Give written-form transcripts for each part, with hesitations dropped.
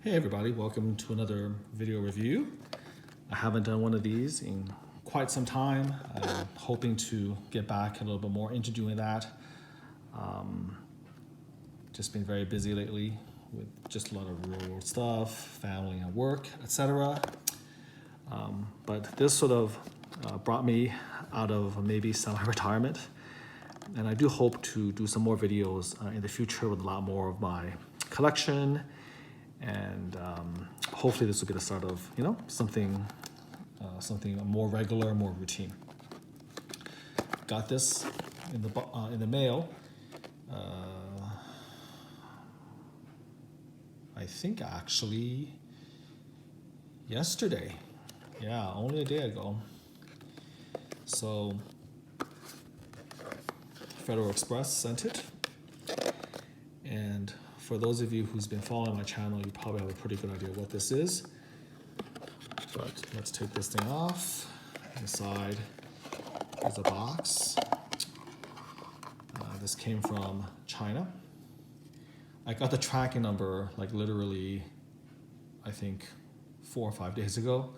Hey everybody, welcome to another video review. I haven't done one of these in quite some time. I'm hoping to get back a little bit more into doing that. Just been very busy lately with just a lot of real world stuff, family and work, etc. But this sort of brought me out of maybe semi-retirement. And I do hope to do some more videos in the future with a lot more of my collection. And hopefully this will be the start of, something more regular, more routine. Got this in the mail. I think actually yesterday. Yeah, only a day ago. So Federal Express sent it. And for those of you who's been following my channel, you probably have a pretty good idea what this is. But let's take this thing off. Inside is a box. This came from China. I got the tracking number like literally, I think 4 or 5 days ago.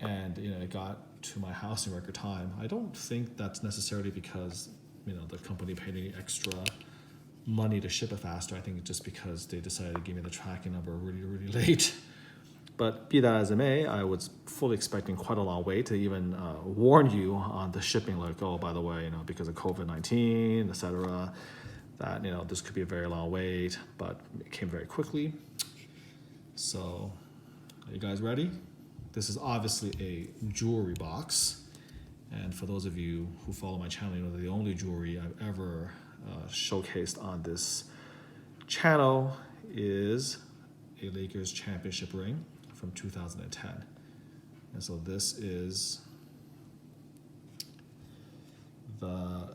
And it got to my house in record time. I don't think that's necessarily because the company paid any extra money to ship it faster. I think it's just because they decided to give me the tracking number really late. But be that as it may, I was fully expecting quite a long wait to even warn you on the shipping, like, oh, by the way, because of COVID-19, etc., that this could be a very long wait, but it came very quickly. So are you guys ready? This is obviously a jewelry box. And for those of you who follow my channel, the only jewelry I've ever showcased on this channel is a Lakers championship ring from 2010. And so this is the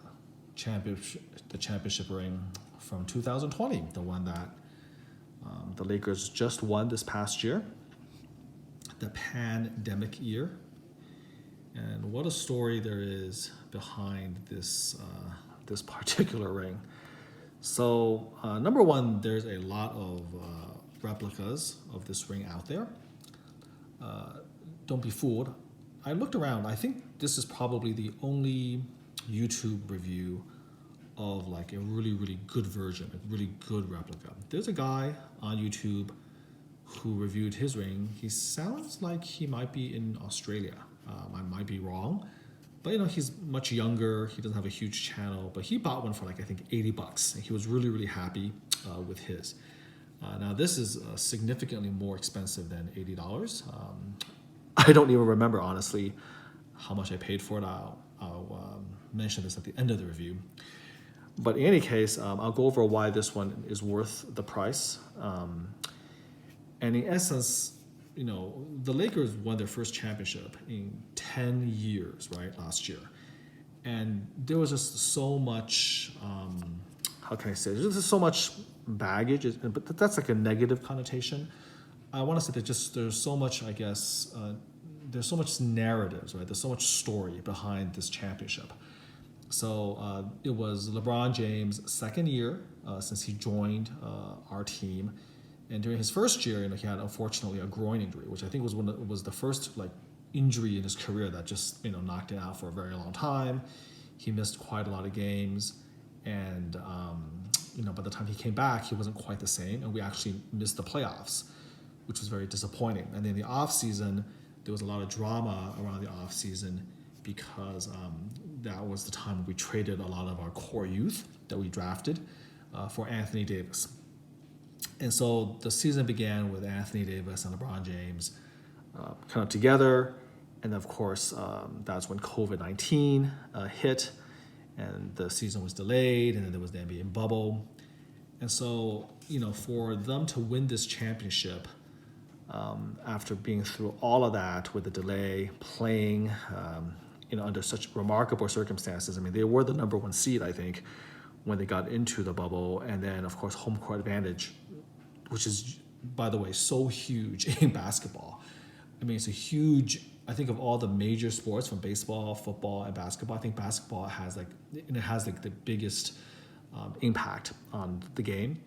championship ring from 2020, the one that the Lakers just won this past year, the pandemic year. And what a story there is behind this this particular ring. So number one, there's a lot of replicas of this ring out there. Don't be fooled. I looked around. I think this is probably the only YouTube review of like a really good version, a really good replica. There's a guy on YouTube who reviewed his ring. He sounds like he might be in Australia. I might be wrong, but he's much younger. He doesn't have a huge channel, but he bought one for like, I think $80. And he was really happy with his. Now this is significantly more expensive than $80. I don't even remember honestly how much I paid for it. I'll mention this at the end of the review. But in any case, I'll go over why this one is worth the price. And in essence, the Lakers won their first championship in 10 years, right, last year. And there was just so much, how can I say, there's just so much baggage, but that's like a negative connotation. I want to say that there's so much, I guess, there's so much narratives, right? There's so much story behind this championship. So it was LeBron James' second year since he joined our team. And during his first year, he had unfortunately a groin injury, which I think was the first like injury in his career that just knocked him out for a very long time. He missed quite a lot of games, and by the time he came back, he wasn't quite the same, and we actually missed the playoffs, which was very disappointing. And then the off season, there was a lot of drama around the off season because that was the time we traded a lot of our core youth that we drafted for Anthony Davis. And so the season began with Anthony Davis and LeBron James kind of together. And of course, that's when COVID-19 hit and the season was delayed, and then there was the NBA bubble. And so, for them to win this championship after being through all of that with the delay, playing, under such remarkable circumstances. I mean, they were the number one seed, I think, when they got into the bubble. And then, of course, home court advantage, which is, by the way, so huge in basketball. I mean, it's a huge, I think of all the major sports from baseball, football, and basketball, I think basketball has the biggest impact on the game.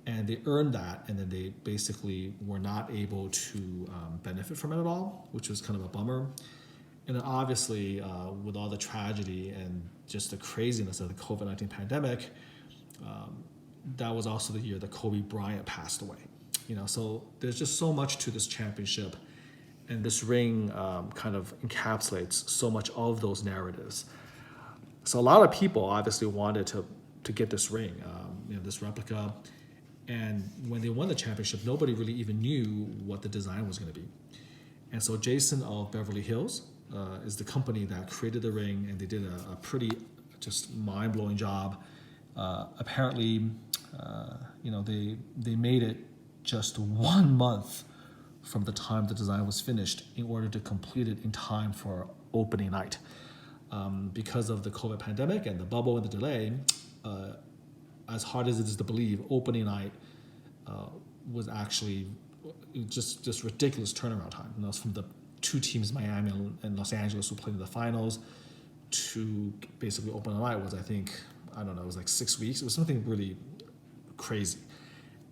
and they earned that, and then they basically were not able to benefit from it at all, which was kind of a bummer. And then obviously, with all the tragedy and just the craziness of the COVID-19 pandemic, that was also the year that Kobe Bryant passed away. So there's just so much to this championship, and this ring kind of encapsulates so much of those narratives. So a lot of people obviously wanted to get this ring, this replica. And when they won the championship, nobody really even knew what the design was going to be. And so Jason of Beverly Hills is the company that created the ring, and they did a pretty just mind-blowing job. Apparently, they made it just 1 month from the time the design was finished in order to complete it in time for opening night. Because of the COVID pandemic and the bubble and the delay, as hard as it is to believe, opening night was actually just ridiculous turnaround time. It was from the two teams, Miami and Los Angeles, who played in the finals, to basically opening night was, it was like 6 weeks. It was something really crazy.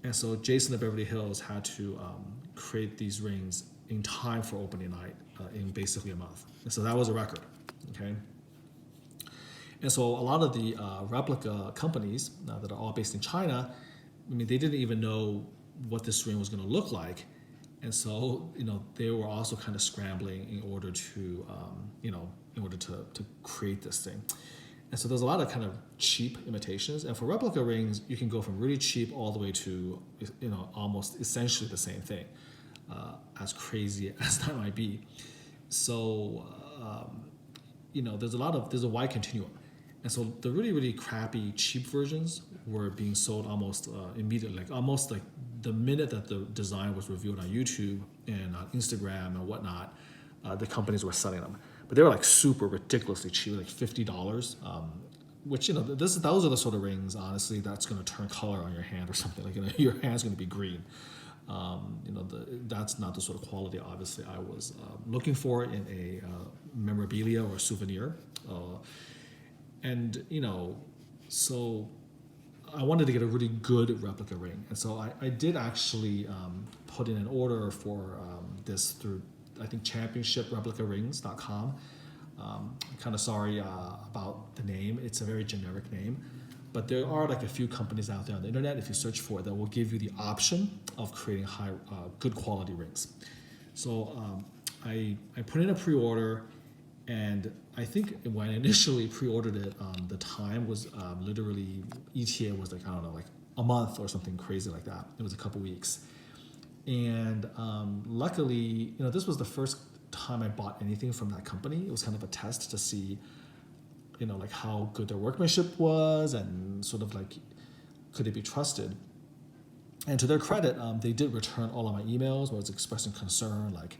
And so Jason of Beverly Hills had to create these rings in time for opening night in basically a month. And so that was a record, okay? And so a lot of the replica companies that are all based in China, they didn't even know what this ring was going to look like. And so, they were also kind of scrambling in order to, to create this thing. And so there's a lot of kind of cheap imitations. And for replica rings, you can go from really cheap all the way to, almost essentially the same thing, as crazy as that might be. So, there's a wide continuum. And so the really, really crappy, cheap versions were being sold almost immediately, almost like the minute that the design was revealed on YouTube and on Instagram and whatnot, the companies were selling them. But they were like super ridiculously cheap, like $50, which, those are the sort of rings, honestly, that's going to turn color on your hand or something. Like, your hand's going to be green. That's not the sort of quality, obviously, I was looking for in a memorabilia or a souvenir. So I wanted to get a really good replica ring. And so I did actually put in an order for this through, I think, championshipreplicarings.com. I'm kind of sorry about the name. It's a very generic name. But there are like a few companies out there on the internet, if you search for it, that will give you the option of creating good quality rings. So I put in a pre-order, and I think when I initially pre-ordered it, the time was literally, ETA was like a month or something crazy like that. It was a couple weeks. And luckily, this was the first time I bought anything from that company. It was kind of a test to see, how good their workmanship was, and sort of like, could they be trusted? And to their credit, they did return all of my emails where I was expressing concern, like,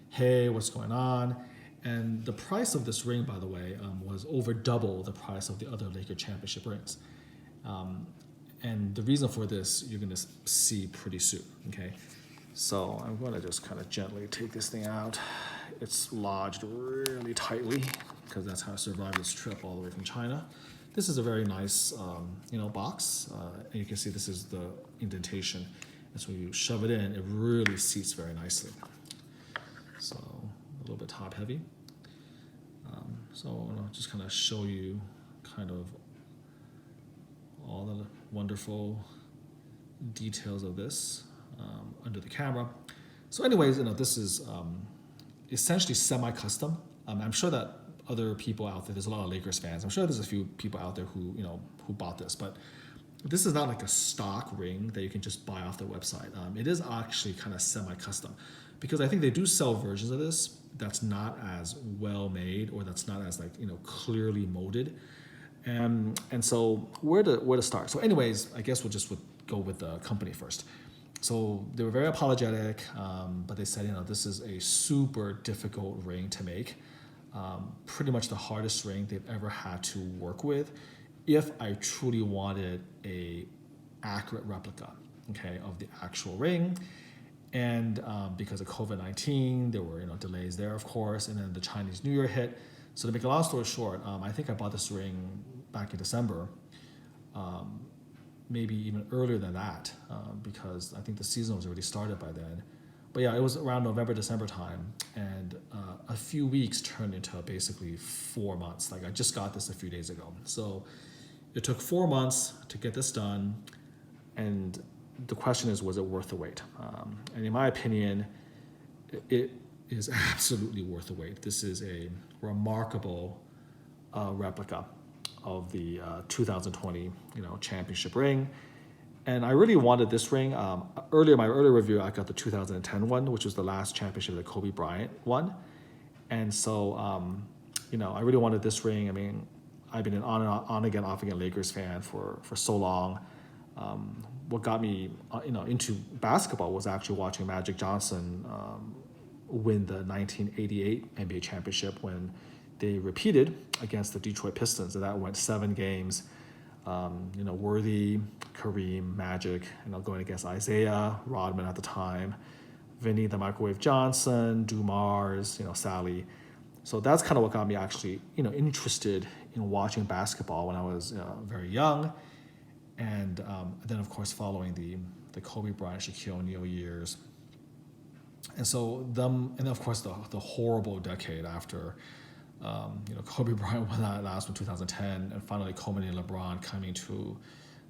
hey, what's going on? And the price of this ring, by the way, was over double the price of the other Laker championship rings. And the reason for this, you're going to see pretty soon, okay? So I'm going to just kind of gently take this thing out. It's lodged really tightly, because that's how I survived this trip all the way from China. This is a very nice, box. And you can see this is the indentation. And so when you shove it in, it really seats very nicely. So a little bit top heavy. So I'll just kind of show you kind of all the wonderful details of this under the camera. So anyways, this is essentially semi-custom. I'm sure that other people out there, there's a lot of Lakers fans. I'm sure there's a few people out there who bought this, but this is not like a stock ring that you can just buy off their website. It is actually kind of semi-custom, because I think they do sell versions of this that's not as well made, or that's not as clearly molded. And so where to start? So anyways, I guess we'll just go with the company first. So they were very apologetic, but they said, this is a super difficult ring to make. Pretty much the hardest ring they've ever had to work with, if I truly wanted a accurate replica, okay, of the actual ring. And because of COVID-19, there were delays there, of course, and then the Chinese New Year hit. So to make a long story short, I think I bought this ring back in December, maybe even earlier than that, because I think the season was already started by then. But yeah, it was around November, December time, and a few weeks turned into basically 4 months. Like I just got this a few days ago. So it took 4 months to get this done, and the question is, was it worth the wait? And in my opinion, it is absolutely worth the wait. This is a remarkable replica of the 2020, championship ring. And I really wanted this ring. My earlier review, I got the 2010 one, which was the last championship that Kobe Bryant won. And so, I really wanted this ring. I mean, I've been an on again, off again Lakers fan for so long. What got me, into basketball was actually watching Magic Johnson win the 1988 NBA championship when they repeated against the Detroit Pistons, and that went 7 games. Worthy, Kareem, Magic, going against Isaiah, Rodman at the time, Vinny the Microwave Johnson, Dumars, Sally. So that's kind of what got me actually, interested in watching basketball when I was very young. And then, of course, following the Kobe Bryant, Shaquille O'Neal years. And so and of course, the horrible decade after, Kobe Bryant won that last one, 2010, and finally culminating LeBron coming to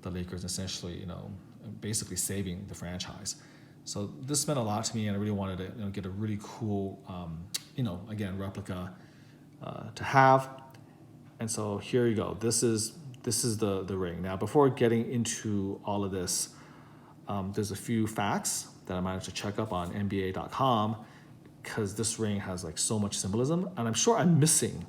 the Lakers, essentially, basically saving the franchise. So this meant a lot to me, and I really wanted to get a really cool, again, replica to have. And so here you go. This is the ring. Now, before getting into all of this, there's a few facts that I managed to check up on NBA.com, because this ring has like so much symbolism, and I'm sure I'm missing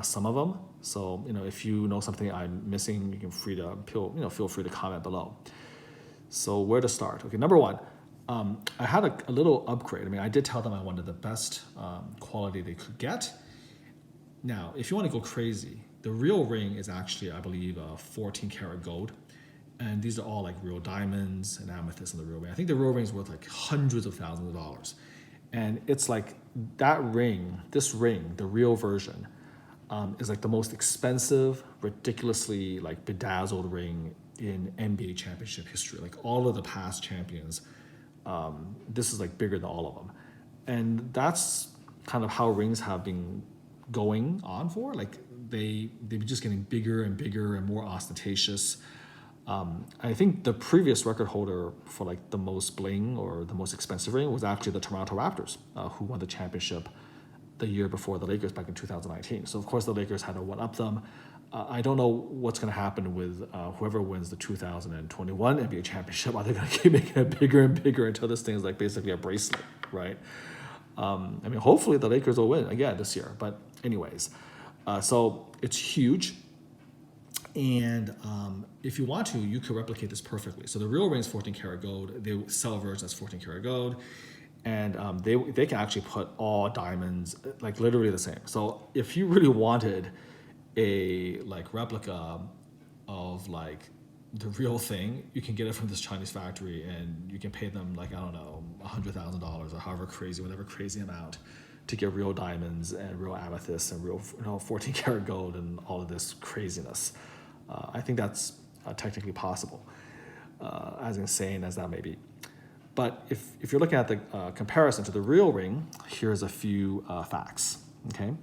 some of them. So if you know something I'm missing, you can feel free to comment below. So where to start? Okay, number one, I had a little upgrade. I mean, I did tell them I wanted the best quality they could get. Now, if you want to go crazy, the real ring is actually, I believe, 14 karat gold. And these are all like real diamonds and amethyst in the real ring. I think the real ring is worth like hundreds of thousands of dollars. And it's like this ring, the real version, is like the most expensive, ridiculously like bedazzled ring in NBA championship history. Like all of the past champions, this is like bigger than all of them. And that's kind of how rings have been going on for. Like they've been just getting bigger and bigger and more ostentatious. I think the previous record holder for like the most bling or the most expensive ring was actually the Toronto Raptors, who won the championship the year before the Lakers back in 2019. So of course the Lakers had to one-up them. I don't know what's going to happen with whoever wins the 2021 NBA championship. Are they going to keep making it bigger and bigger until this thing is like basically a bracelet, right? Hopefully the Lakers will win again this year. But anyways, so it's huge. And if you want to, you could replicate this perfectly. So the real ring is 14 karat gold. They sell a version that's 14 karat gold. And they can actually put all diamonds, like literally the same. So if you really wanted a like replica of like the real thing, you can get it from this Chinese factory, and you can pay them like, I don't know, $100,000 or however crazy, whatever crazy amount, to get real diamonds and real amethysts and real 14 karat gold and all of this craziness. I think that's technically possible, as insane as that may be. But if you're looking at the comparison to the real ring, here's a few facts, okay?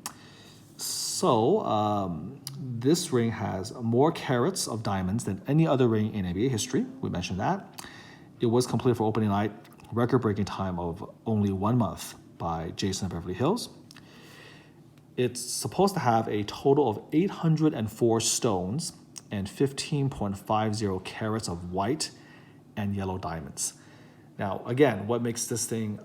So this ring has more carats of diamonds than any other ring in NBA history. We mentioned that. It was completed for opening night, record-breaking time of only 1 month by Jason Beverly Hills. It's supposed to have a total of 804 stones and 15.50 carats of white and yellow diamonds. Now, again, what makes this thing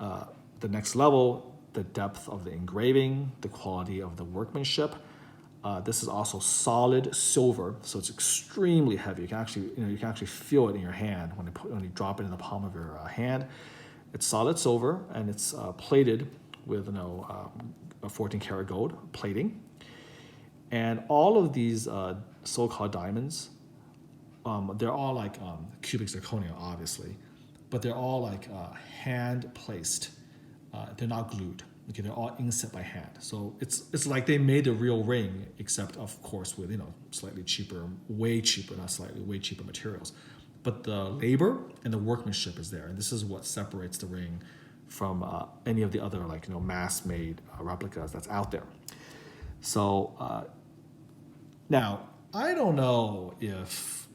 the next level? The depth of the engraving, the quality of the workmanship. This is also solid silver, so it's extremely heavy. You can actually feel it in your hand when you drop it in the palm of your hand. It's solid silver, and it's plated with a 14 karat gold plating. And all of these so-called diamonds, they're all like cubic zirconia, obviously, but they're all like hand placed. They're not glued. Okay, they're all inset by hand. So it's like they made a real ring, except of course with slightly cheaper, way cheaper, not slightly, way cheaper materials. but the labor and the workmanship is there, and this is what separates the ring from any of the other mass-made replicas that's out there. So now I don't know if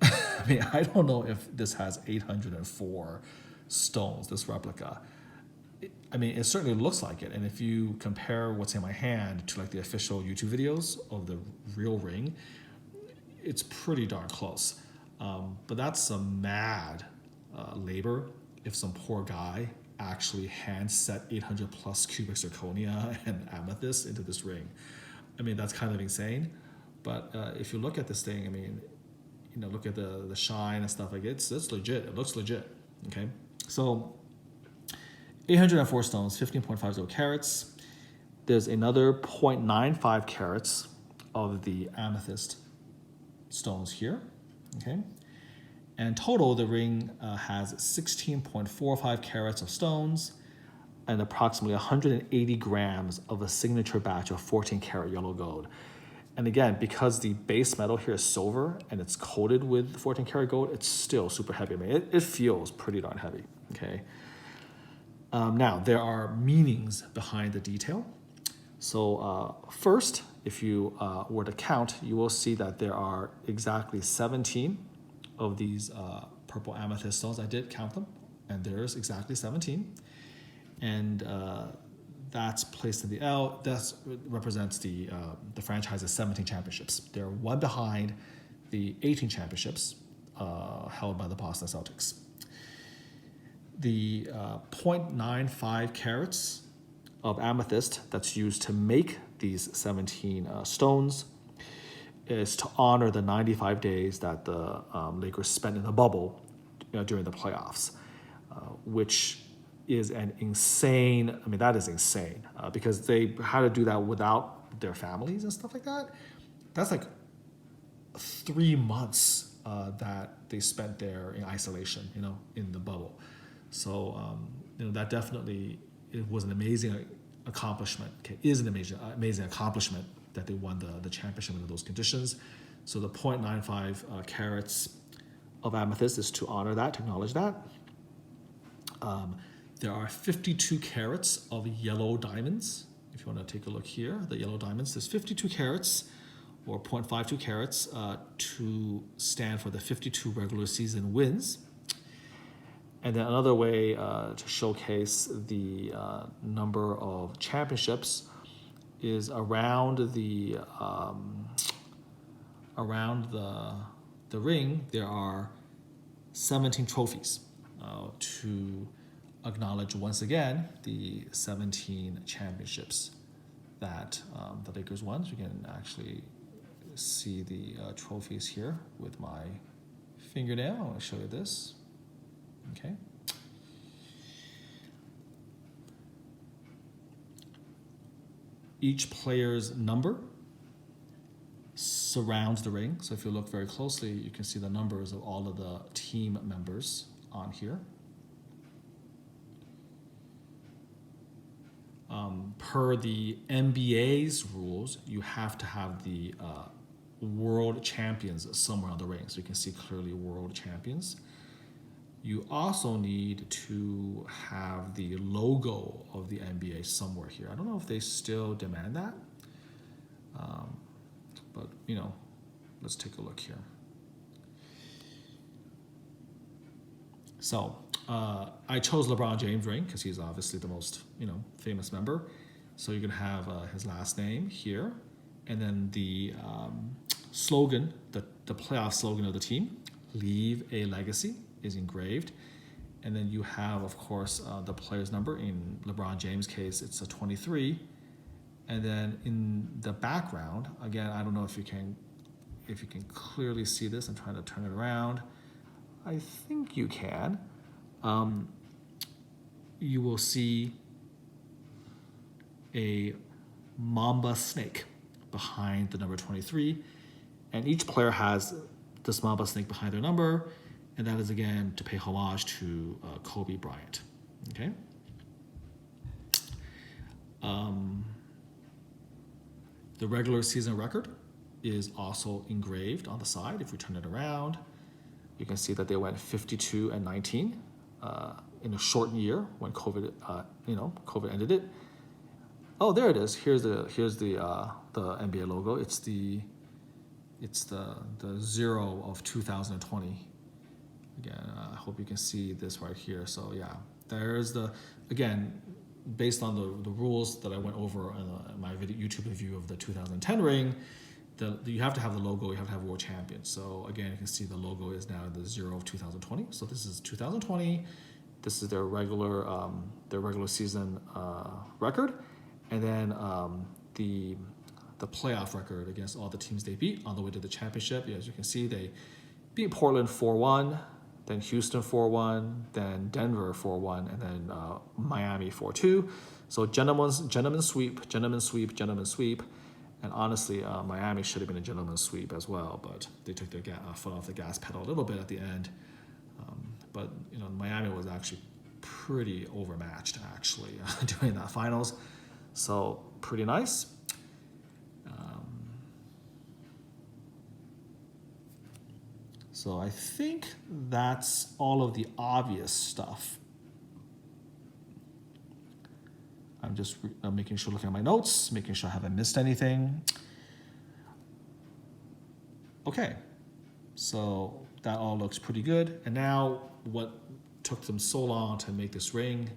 I don't know if this has 804 stones, this replica. It certainly looks like it, and if you compare what's in my hand to like the official YouTube videos of the real ring, it's pretty darn close. But that's some mad labor if some poor guy actually hand set 800 plus cubic zirconia and amethyst into this ring. That's kind of insane. But if you look at this thing, look at the shine and stuff like it. It's legit. It looks legit. Okay, so 804 stones, 15.50 carats. There's another 0.95 carats of the amethyst stones here. Okay, and total the ring has 16.45 carats of stones and approximately 180 grams of a signature batch of 14 karat yellow gold. And again, because the base metal here is silver and it's coated with 14 karat gold, it's still super heavy. It feels pretty darn heavy. Okay. Now, there are meanings behind the detail. So first, if you were to count, you will see that there are exactly 17 of these purple amethyst stones. I did count them, and there's exactly 17. And that's placed in the L. That represents the franchise's 17 championships. They're one behind the 18 championships held by the Boston Celtics. The 0.95 carats of amethyst that's used to make these 17 stones is to honor the 95 days that the Lakers spent in the bubble during the playoffs, which is an insane, that is insane, because they had to do that without their families and stuff like that. That's like 3 months that they spent there in isolation, in the bubble. So, that definitely, it was an amazing accomplishment. Okay, is an amazing accomplishment that they won the championship under those conditions. So the 0.95 carats of amethyst is to honor that, to acknowledge that. There are 52 carats of yellow diamonds. If you want to take a look here, the yellow diamonds, there's 52 carats or 0.52 carats to stand for the 52 regular season wins. And then another way to showcase the number of championships is around the ring. There are 17 trophies to acknowledge once again the 17 championships that the Lakers won. So you can actually see the trophies here with my fingernail. I want to show you this. Okay. Each player's number surrounds the ring. So if you look very closely, you can see the numbers of all of the team members on here. Per the NBA's rules, you have to have the world champions somewhere on the ring. So you can see clearly world champions. You also need to have the logo of the NBA somewhere here. I don't know if they still demand that, but let's take a look here. So I chose LeBron James' ring because he's obviously the most famous member. So you can have his last name here, and then the slogan, the playoff slogan of the team, "Leave a Legacy," is engraved. And then you have, of course, the player's number. In LeBron James' case, it's a 23. And then in the background, again, I don't know if you can clearly see this. I'm trying to turn it around. I think you can. You will see a mamba snake behind the number 23. And each player has this mamba snake behind their number. And that is, again, to pay homage to Kobe Bryant. Okay? The regular season record is also engraved on the side if we turn it around. You can see that they went 52 and 19 in a shortened year when COVID, COVID ended it. Oh, there it is. Here's the NBA logo. It's the 0 of 2020. Again, I hope you can see this right here. So yeah, there's again, based on the rules that I went over in my YouTube review of the 2010 ring, you have to have the logo, you have to have World Champion. So again, you can see the logo is now the 0 of 2020. So this is 2020. This is their regular season record, and then the playoff record against all the teams they beat on the way to the championship. As you can see, they beat Portland 4-1, then Houston 4-1, then Denver 4-1, and then Miami 4-2. So gentleman sweep. And honestly, Miami should have been a gentleman's sweep as well, but they took their foot off the gas pedal a little bit at the end. But Miami was actually pretty overmatched actually during that finals, so pretty nice. So I think that's all of the obvious stuff. I'm just making sure, looking at my notes, making sure I haven't missed anything. Okay, so that all looks pretty good. And now what took them so long to make this ring,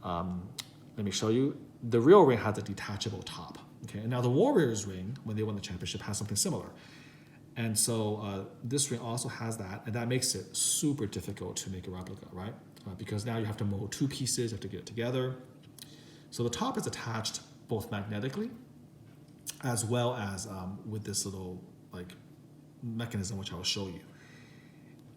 let me show you. The real ring has a detachable top. Okay, and now the Warriors ring, when they won the championship, has something similar. And so this ring also has that, and that makes it super difficult to make a replica, right? Because now you have to mold two pieces, you have to get it together. So the top is attached both magnetically as well as with this little mechanism, which I will show you.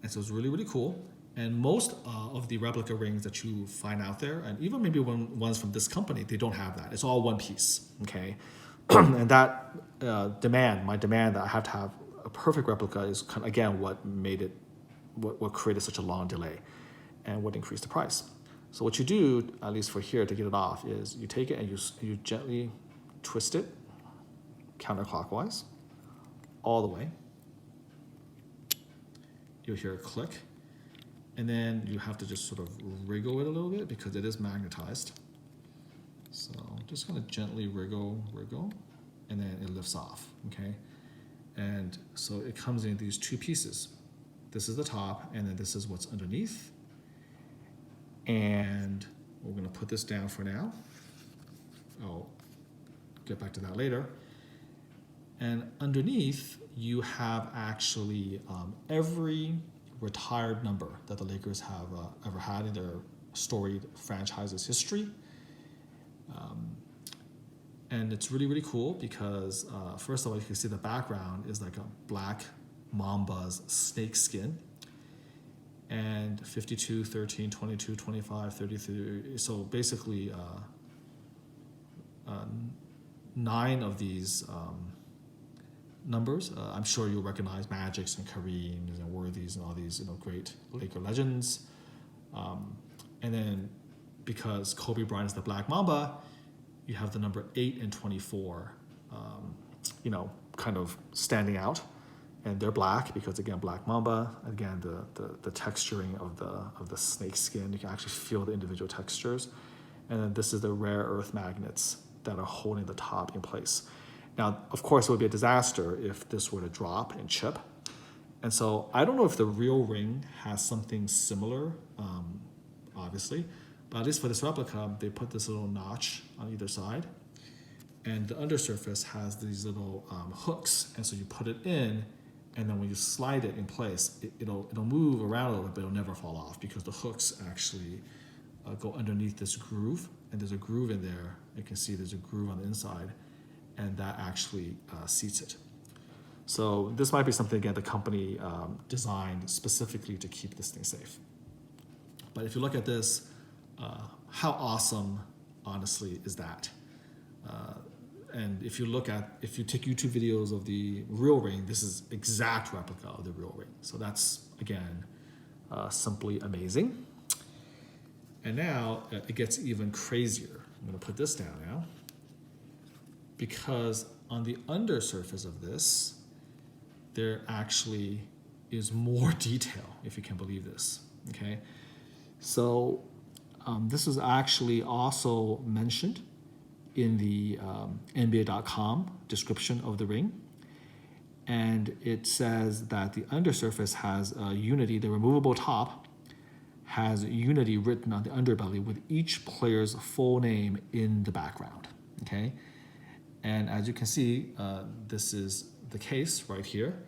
And so it's really, really cool. And most of the replica rings that you find out there, and even maybe ones from this company, they don't have that. It's all one piece, okay? And that my demand that I have to have a perfect replica is kind of, again, what made it, what created such a long delay and what increased the price. So what you do, at least for here, to get it off, is you take it and you gently twist it counterclockwise all the way. You'll hear a click, and then you have to just sort of wriggle it a little bit because it is magnetized. So just gonna gently wriggle, and then it lifts off, okay? And so it comes in these two pieces. This is the top, and then this is what's underneath. And we're gonna put this down for now. I'll get back to that later. And underneath, you have actually every retired number that the Lakers have ever had in their storied franchise's history. And it's really, really cool because first of all, you can see the background is like a black mamba's snake skin. And 52, 13, 22, 25, 33. So basically 9 of these numbers. I'm sure you'll recognize Magics and Kareems and Worthies and all these great Laker legends. And then because Kobe Bryant is the Black Mamba, you have the number 8 and 24, kind of standing out. And they're black because, again, Black Mamba. Again, the texturing of the snake skin, you can actually feel the individual textures. And then this is the rare earth magnets that are holding the top in place. Now, of course, it would be a disaster if this were to drop and chip. And so I don't know if the real ring has something similar, obviously, but at least for this replica, they put this little notch on either side. And the undersurface has these little hooks. And so you put it in, and then when you slide it in place, it'll move around a little bit, but it'll never fall off because the hooks actually go underneath this groove, and there's a groove in there. You can see there's a groove on the inside, and that actually seats it. So this might be something, again, the company designed specifically to keep this thing safe. But if you look at this, how awesome, honestly, is that? And if you take YouTube videos of the real ring, this is exact replica of the real ring. So that's, again, simply amazing. And now it gets even crazier. I'm gonna put this down now. Because on the undersurface of this, there actually is more detail, if you can believe this. Okay, so this is actually also mentioned in the NBA.com description of the ring. And it says that the undersurface has Unity, the removable top has Unity written on the underbelly with each player's full name in the background. Okay, and as you can see, this is the case right here.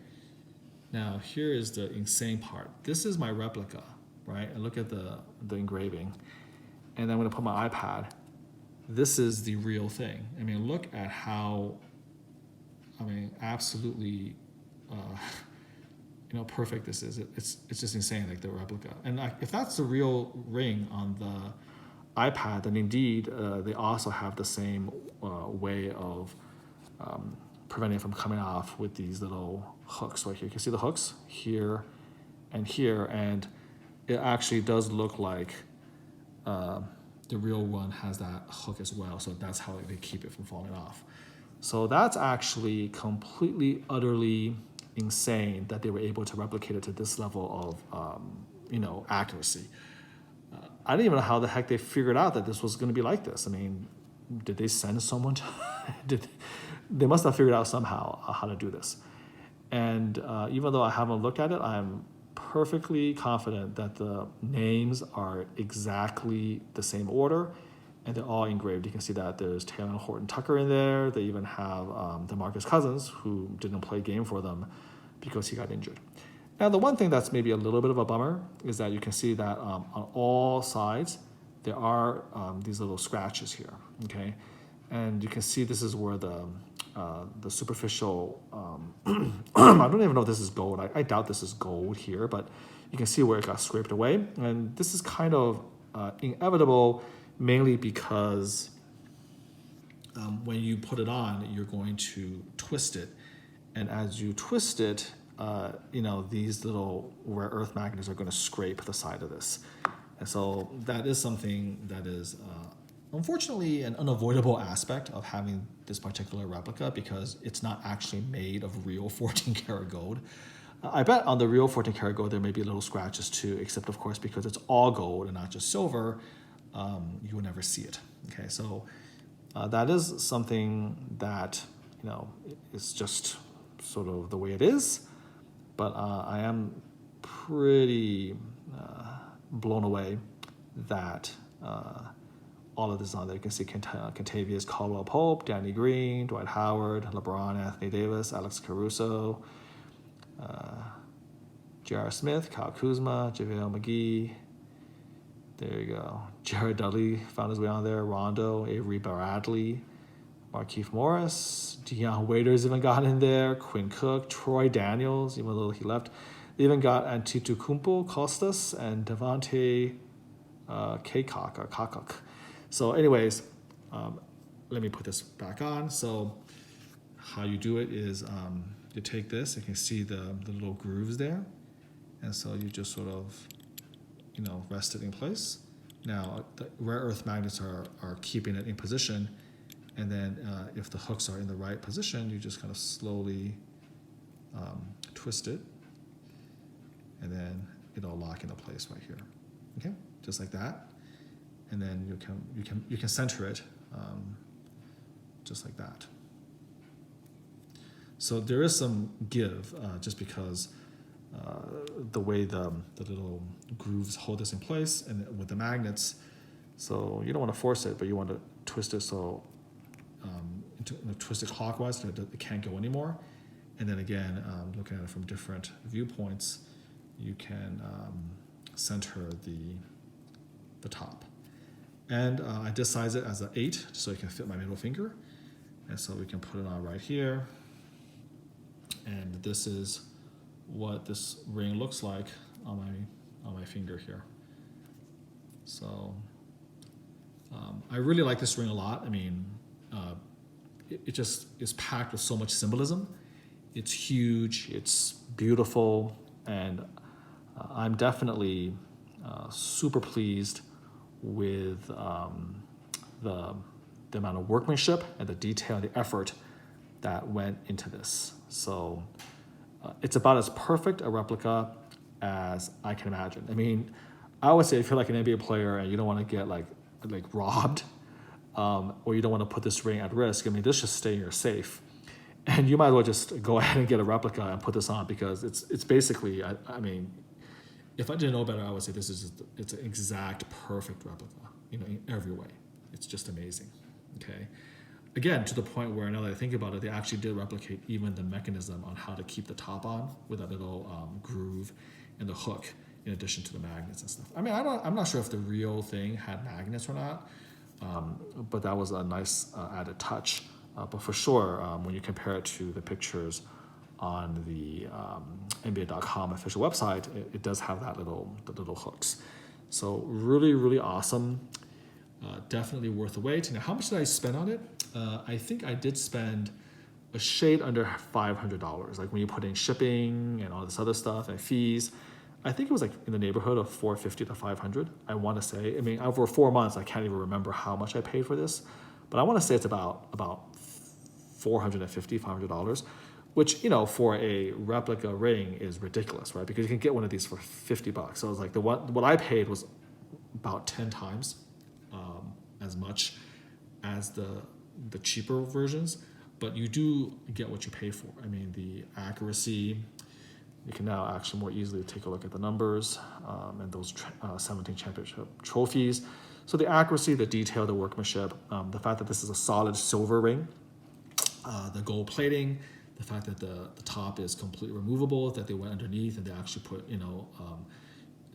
Now here is the insane part. This is my replica, right? And look at the engraving. And then I'm gonna put my iPad. This is the real thing. I mean, look at how, absolutely, perfect this is. It's just insane, like the replica. And if that's the real ring on the iPad, then indeed they also have the same way of preventing it from coming off with these little hooks right here. You can see the hooks here, and it actually does look like the real one has that hook as well. So that's how they keep it from falling off. So that's actually completely, utterly insane that they were able to replicate it to this level of, accuracy. I don't even know how the heck they figured out that this was going to be like this. I mean, did they send someone to, they must have figured out somehow how to do this. And even though I haven't looked at it, I'm perfectly confident that the names are exactly the same order and they're all engraved. You can see that there's Taylor Horton Tucker in there. They even have DeMarcus Cousins, who didn't play a game for them because he got injured. Now, the one thing that's maybe a little bit of a bummer is that you can see that on all sides, there are these little scratches here, okay? And you can see this is where the superficial, I don't even know if this is gold. I doubt this is gold here, but you can see where it got scraped away. And this is kind of inevitable, mainly because when you put it on, you're going to twist it. And as you twist it, these little rare earth magnets are going to scrape the side of this. And so that is something that is unfortunately an unavoidable aspect of having this particular replica, because it's not actually made of real 14 karat gold. I bet on the real 14 karat gold there may be little scratches too, except of course because it's all gold and not just silver, you will never see it. Okay, so that is something that is just sort of the way it is. But I am pretty blown away that all of this is on there. You can see Kentavious Caldwell Pope, Danny Green, Dwight Howard, LeBron, Anthony Davis, Alex Caruso, J.R. Smith, Kyle Kuzma, JaVale McGee. There you go. Jared Dudley found his way on there. Rondo, Avery Bradley, Markieff Morris, Deion Waiters even got in there. Quinn Cook, Troy Daniels, even though he left. They even got Antetokounmpo, Costas, and Devontae Kakok. So anyways, let me put this back on. So how you do it is you take this, you can see the little grooves there. And so you just sort of, rest it in place. Now, the rare earth magnets are keeping it in position. And then if the hooks are in the right position, you just kind of slowly twist it. And then it'll lock into place right here. Okay, just like that. And then you can center it just like that. So there is some give just because the way the little grooves hold this in place and with the magnets. So you don't want to force it, but you want to twist it so twist it clockwise so it can't go anymore. And then again, looking at it from different viewpoints, you can center the top. And I did size it as an 8 so it can fit my middle finger. And so we can put it on right here. And this is what this ring looks like on my finger here. So I really like this ring a lot. I mean, it just is packed with so much symbolism. It's huge, it's beautiful, and I'm definitely super pleased with the amount of workmanship and the detail and the effort that went into this. So It's about as perfect a replica as I can imagine. I mean, I always say if you're like an NBA player and you don't want to get like robbed, or you don't want to put this ring at risk, I mean, this should stay in your safe. And you might as well just go ahead and get a replica and put this on, because it's basically, I mean, if I didn't know better, I would say this is just, it's an exact perfect replica, you know, in every way. It's just amazing. Okay. Again, to the point where now that I think about it, they actually did replicate even the mechanism on how to keep the top on with that little groove and the hook, in addition to the magnets and stuff. I mean, I'm not sure if the real thing had magnets or not, but that was a nice added touch. But for sure, when you compare it to the pictures on the NBA.com official website, it does have the little hooks. So really, really awesome. Definitely worth the wait. Now, how much did I spend on it? I think I did spend a shade under $500. Like when you put in shipping and all this other stuff and fees, I think it was like in the neighborhood of $450 to $500. I want to say. I mean, over 4 months, I can't even remember how much I paid for this, but I want to say it's about $450, $500, which, you know, for a replica ring is ridiculous, right? Because you can get one of these for $50. So it was like what I paid was about 10 times as much as the cheaper versions, but you do get what you pay for. I mean, the accuracy, you can now actually more easily take a look at the numbers and those 17 championship trophies. So the accuracy, the detail, the workmanship, the fact that this is a solid silver ring, the gold plating, the fact that the top is completely removable, that they went underneath and they actually put, you know,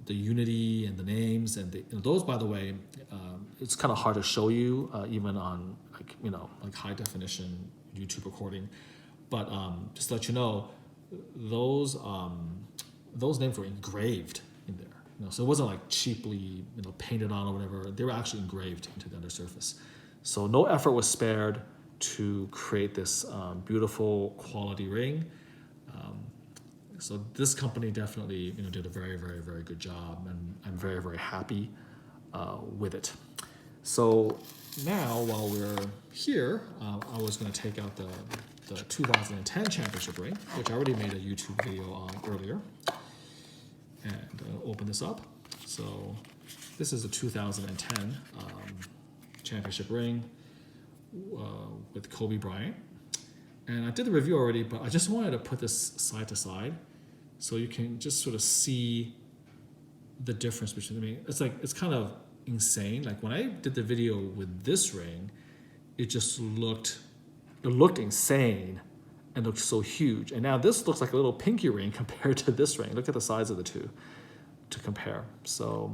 the unity and the names, and those, by the way, it's kind of hard to show you even on like high definition YouTube recording, but just to let you know, those names were engraved in there. You know, so it wasn't like cheaply painted on or whatever. They were actually engraved into the undersurface. So no effort was spared to create this beautiful quality ring. So this company definitely did a very, very, very good job, and I'm very, very happy with it. So now, while we're here, I was going to take out the 2010 championship ring, which I already made a YouTube video on earlier, and open this up. So this is a 2010 championship ring with Kobe Bryant. And I did the review already, but I just wanted to put this side to side so you can just sort of see the difference between, I mean, it's kind of insane. Like when I did the video with this ring, it looked insane and looked so huge. And now this looks like a little pinky ring compared to this ring. Look at the size of the two to compare. So,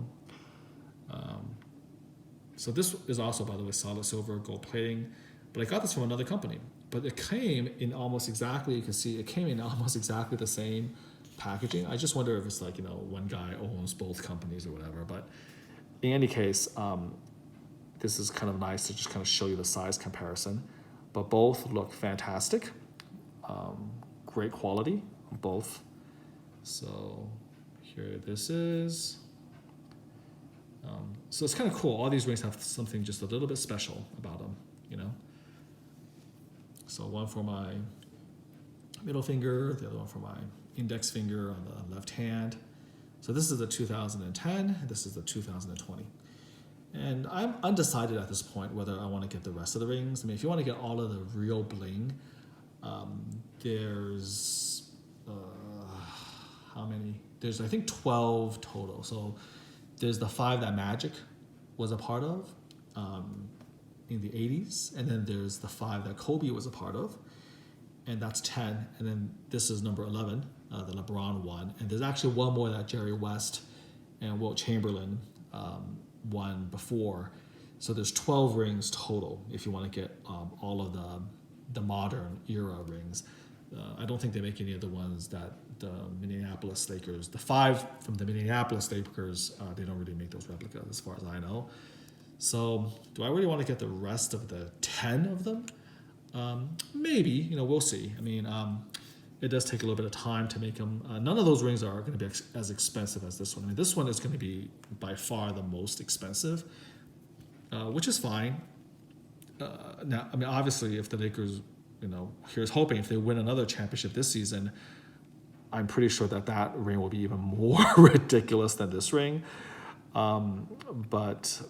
so this is also, by the way, solid silver, gold plating, but I got this from another company. But it came in almost exactly, you can see it came in almost exactly the same packaging. I just wonder if it's like, one guy owns both companies or whatever. But in any case, this is kind of nice to just kind of show you the size comparison. But both look fantastic. Great quality, both. So here this is. So it's kind of cool. All these rings have something just a little bit special about them, So one for my middle finger, the other one for my index finger on the left hand. So this is the 2010, this is the 2020. And I'm undecided at this point whether I want to get the rest of the rings. I mean, if you want to get all of the real bling, there's, how many? There's, I think, 12 total. So there's the 5 that Magic was a part of in the 80s. And then there's the 5 that Kobe was a part of. And that's 10. And then this is number 11, the LeBron one. And there's actually one more that Jerry West and Wilt Chamberlain won before. So there's 12 rings total if you want to get all of the modern era rings. I don't think they make any of the ones that the Minneapolis Lakers, the 5 from the Minneapolis Lakers, they don't really make those replicas as far as I know. So do I really want to get the rest of the 10 of them? Maybe, we'll see. I mean, it does take a little bit of time to make them. None of those rings are going to be as expensive as this one. I mean, this one is going to be by far the most expensive, which is fine. Now, I mean, obviously, if the Lakers, here's hoping if they win another championship this season, I'm pretty sure that ring will be even more ridiculous than this ring. But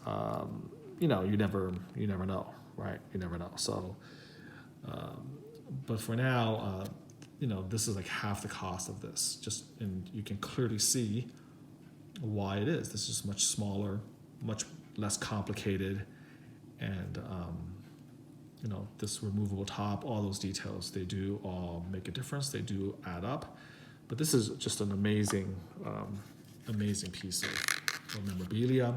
you know, you never know, right? You never know. So, but for now, you know, this is like half the cost of this. Just, and you can clearly see why it is. This is much smaller, much less complicated, and you know, this removable top, all those details, they do all make a difference. They do add up. But this is just an amazing, amazing piece of memorabilia.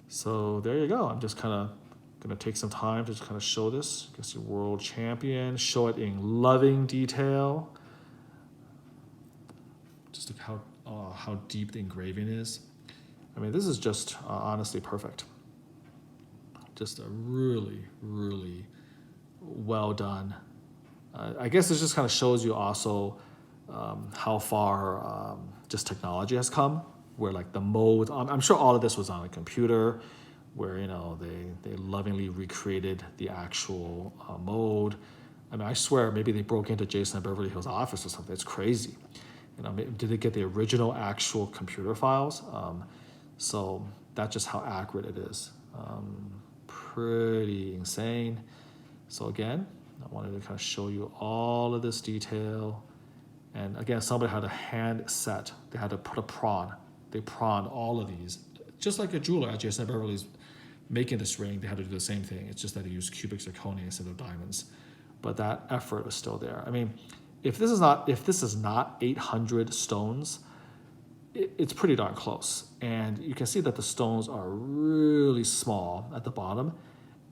So there you go. I'm just kind of going to take some time to just kind of show this. You can see world champion, show it in loving detail. Just look how deep the engraving is. I mean, this is just honestly perfect. Just a really, really well done. I guess this just kind of shows you also how far just technology has come, where like the mold, I'm sure all of this was on a computer, where, you know, they lovingly recreated the actual mold. I mean, I swear maybe they broke into Jason Beverly Hill's office or something. It's crazy. You know, did they get the original actual computer files? So that's just how accurate it is. Pretty insane. So again, I wanted to kind of show you all of this detail. And again, somebody had a hand set. They had to put a prawn. They prawned all of these. Just like a jeweler at Jason Beverly's making this ring, they had to do the same thing. It's just that they used cubic zirconia instead of diamonds. But that effort was still there. I mean, if this is not 800 stones, it's pretty darn close. And you can see that the stones are really small at the bottom.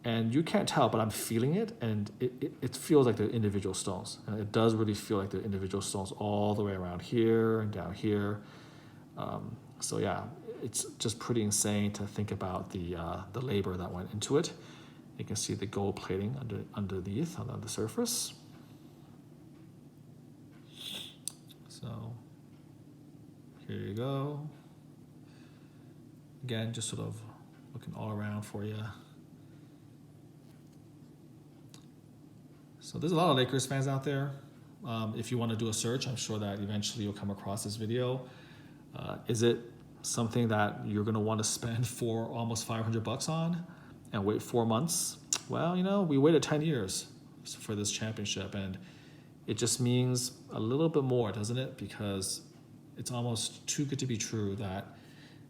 And you can't tell, but I'm feeling it, and it feels like the individual stones. And it does really feel like the individual stones all the way around here and down here. So yeah, it's just pretty insane to think about the labor that went into it. You can see the gold plating underneath on the surface. So here you go. Again, just sort of looking all around for you. So there's a lot of Lakers fans out there. If you want to do a search, I'm sure that eventually you'll come across this video. Is it something that you're going to want to spend for almost $500 on and wait 4 months? Well, you know, we waited 10 years for this championship, and it just means a little bit more, doesn't it? Because it's almost too good to be true that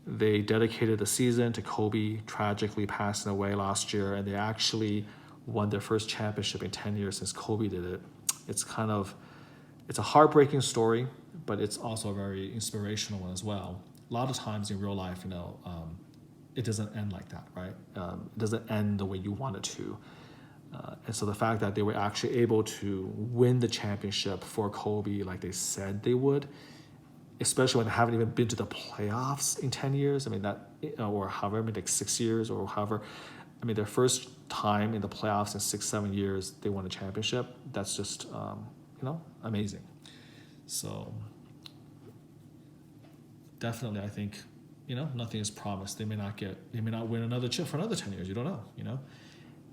they dedicated the season to Kobe tragically passing away last year, and they actually won their first championship in 10 years since Kobe did it. It's a heartbreaking story, but it's also a very inspirational one as well. A lot of times in real life, you know, it doesn't end like that, right? It doesn't end the way you want it to. And so the fact that they were actually able to win the championship for Kobe like they said they would, especially when they haven't even been to the playoffs in 10 years, I mean, that, or however, maybe like 6 years or however, I mean, their first time in the playoffs in 6-7 years, they won a championship. That's just, you know, amazing. So definitely, I think, you know, nothing is promised. They may not win another chip for another 10 years. You don't know, you know?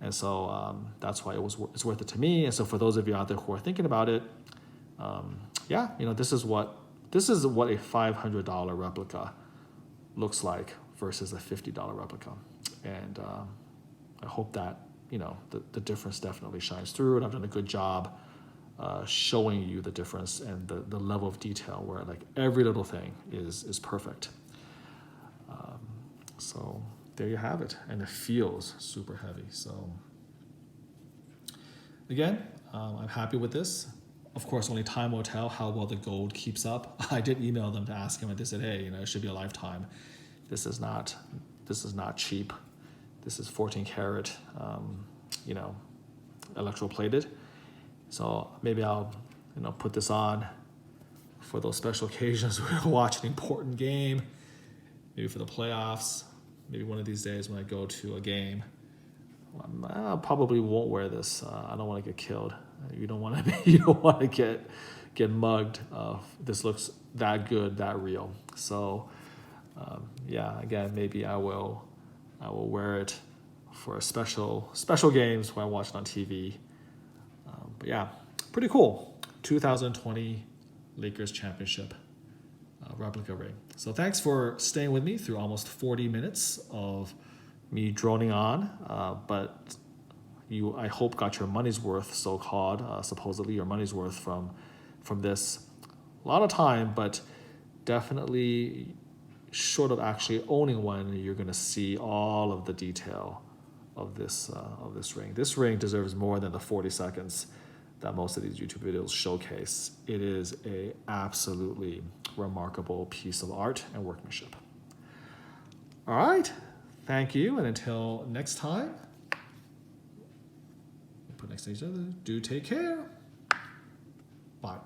And so that's why it's worth it to me. And so for those of you out there who are thinking about it, yeah, you know, this is what a $500 replica looks like versus a $50 replica. And I hope that, you know, the difference definitely shines through, and I've done a good job showing you the difference and the level of detail where like every little thing is perfect. So there you have it, and it feels super heavy. So again, I'm happy with this. Of course, only time will tell how well the gold keeps up. I did email them to ask them, and they said, hey, you know, it should be a lifetime. This is not cheap. This is 14 karat, you know, electroplated. So maybe I'll, you know, put this on for those special occasions where I watch an important game, maybe for the playoffs, maybe one of these days when I go to a game. I probably won't wear this. I don't want to get killed. You don't want to get mugged. This looks that good, that real. So yeah, again, maybe I will wear it for special games when I watch it on TV. But yeah, pretty cool. 2020 Lakers championship replica ring. So thanks for staying with me through almost 40 minutes of me droning on, but you, I hope, got your money's worth, so-called, supposedly your money's worth from this. A lot of time, but definitely short of actually owning one, you're going to see all of the detail of this ring. This ring deserves more than the 40 seconds that most of these YouTube videos showcase. It is a absolutely remarkable piece of art and workmanship. All right, thank you, and until next time, put next to each other, do take care. Bye.